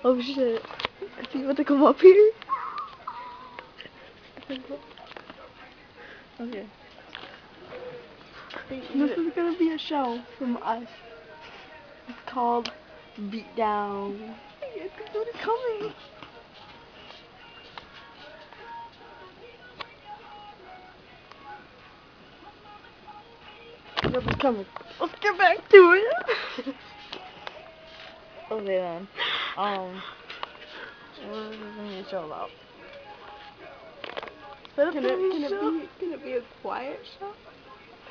Oh shit. Is he about to come up here? Okay. This is gonna be a show from us. It's called Beat Down. It's coming. Yep, it's coming. Let's get back to it. Okay then. What is this gonna be a show about? Can it be a quiet show?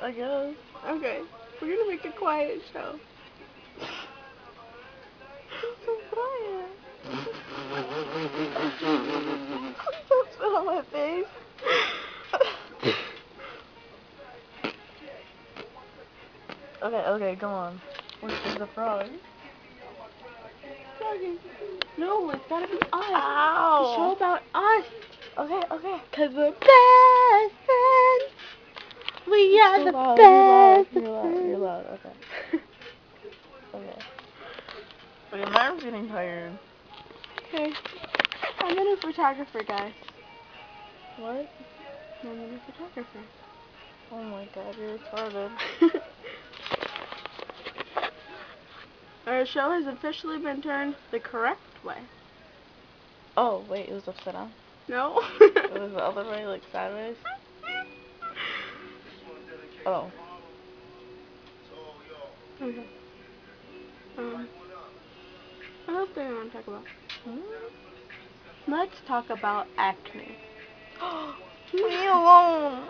I guess. Okay, we're gonna make a quiet show. It's so quiet. Don't spit on my face. Okay, come on. Where's the frog? No, it's gotta be us. Ow! A show about us. Okay. Cause we're best friends. We are the best friends. You're loud. Okay. Okay, my arm's getting tired. Okay. I'm a new photographer, guys. What? I'm a new photographer. Oh my god, you're retarded. Our show has officially been turned the correct way. Oh, wait, it was upside down? No? It was the other way, like sideways? Oh. Okay. What else do we want to talk about? Let's talk about acne. Leave me alone!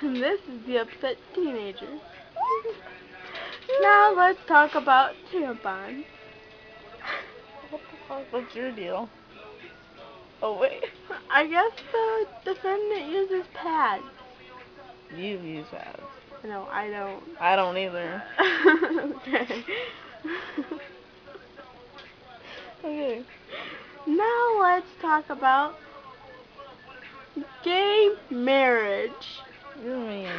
And this is the upset teenager. Now let's talk about tampons. What the fuck? What's your deal? Oh, wait. I guess the defendant uses pads. You use pads. No, I don't. I don't either. Okay. Okay. Now let's talk about gay marriage. You're mean.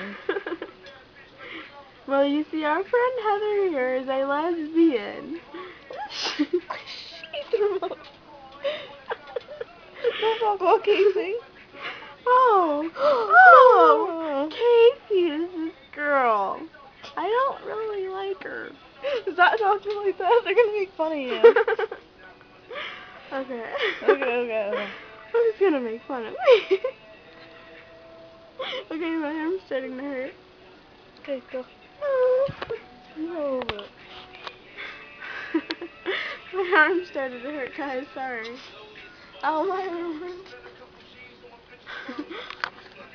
Well, you see, our friend Heather here is a lesbian. She threw up. Don't talk about Casey. Oh, Casey is this girl. I don't really like her. Stop talking like that. They're gonna make fun of you. Okay. Okay. Who's gonna make fun of me? Okay, my arm's starting to hurt. Okay, go. No, but... My arm started to hurt, guys. Sorry. Oh, my arm.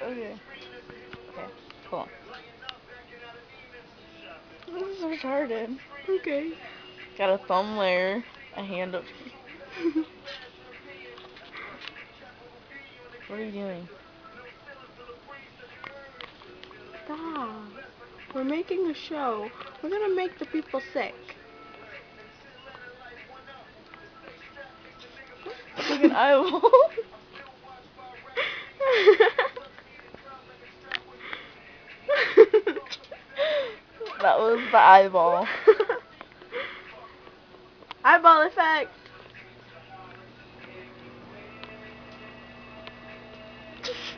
Okay, hold on. This is retarded. Okay. Got a thumb layer, a hand up. What are you doing? Stop. We're making a show. We're gonna make the people sick. Like an eyeball. That was the eyeball. Eyeball effect.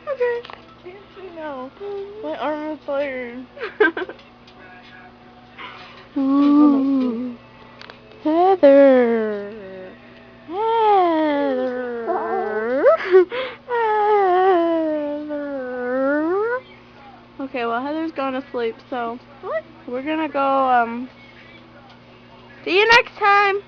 Okay. Can't see now. My arm is tired. Ooh. Heather. Okay, well, Heather's going to sleep, so we're gonna go, see you next time.